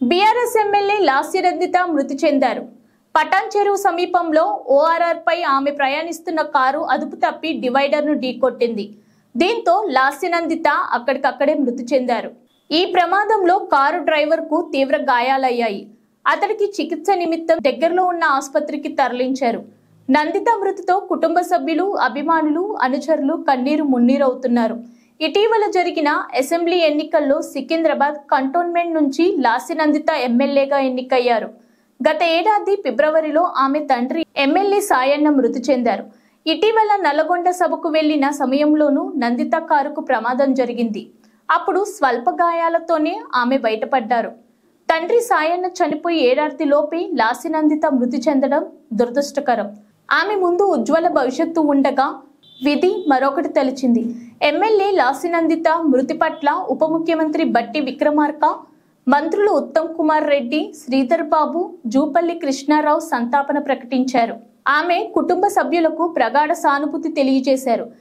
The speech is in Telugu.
బీఆర్ఎస్ ఎమ్మెల్యే లాస్యరంజిత మృతి చెందారు. పటాన్ చెరువు సమీపంలో ఓఆర్ఆర్ పై ఆమె ప్రయాణిస్తున్న కారు అదుపు తప్పి డివైడర్ ను ఢీకొట్టింది. దీంతో లాస్యనందిత అక్కడికక్కడే మృతి చెందారు. ఈ ప్రమాదంలో కారు డ్రైవర్ కు తీవ్ర గాయాలయ్యాయి. అతడికి చికిత్స నిమిత్తం దగ్గరలో ఉన్న ఆసుపత్రికి తరలించారు. నందిత మృతితో కుటుంబ సభ్యులు, అభిమానులు, అనుచరులు కన్నీరు మున్నీరవుతున్నారు. ఇటీవల జరిగిన అసెంబ్లీ ఎన్నికల్లో సికింద్రాబాద్ కంటోన్మెంట్ నుంచి లాస్యనందిత ఎమ్మెల్యేగా ఎన్నికయ్యారు. గత ఏడాది ఫిబ్రవరిలో ఆమె తండ్రి ఎమ్మెల్యే సాయన్న మృతి చెందారు. ఇటీవల నల్లగొండ సభకు వెళ్లిన సమయంలోనూ నందిత కారుకు ప్రమాదం జరిగింది. అప్పుడు స్వల్ప గాయాలతోనే ఆమె బయటపడ్డారు. తండ్రి సాయన్న చనిపోయి ఏడాదిలోపే లాస్యనందిత మృతి చెందడం దురదృష్టకరం. ఆమె ముందు ఉజ్వల భవిష్యత్తు ఉండగా విధి మరొకటి తలిచింది. ఎమ్మెల్యే లాస్యనందిత మృతి పట్ల ఉప ముఖ్యమంత్రి బట్టి విక్రమార్క, మంత్రులు ఉత్తమ్ కుమార్ రెడ్డి, శ్రీధర్ బాబు, జూపల్లి కృష్ణారావు సంతాపన ప్రకటించారు. ఆమె కుటుంబ సభ్యులకు ప్రగాఢ సానుభూతి తెలియజేశారు.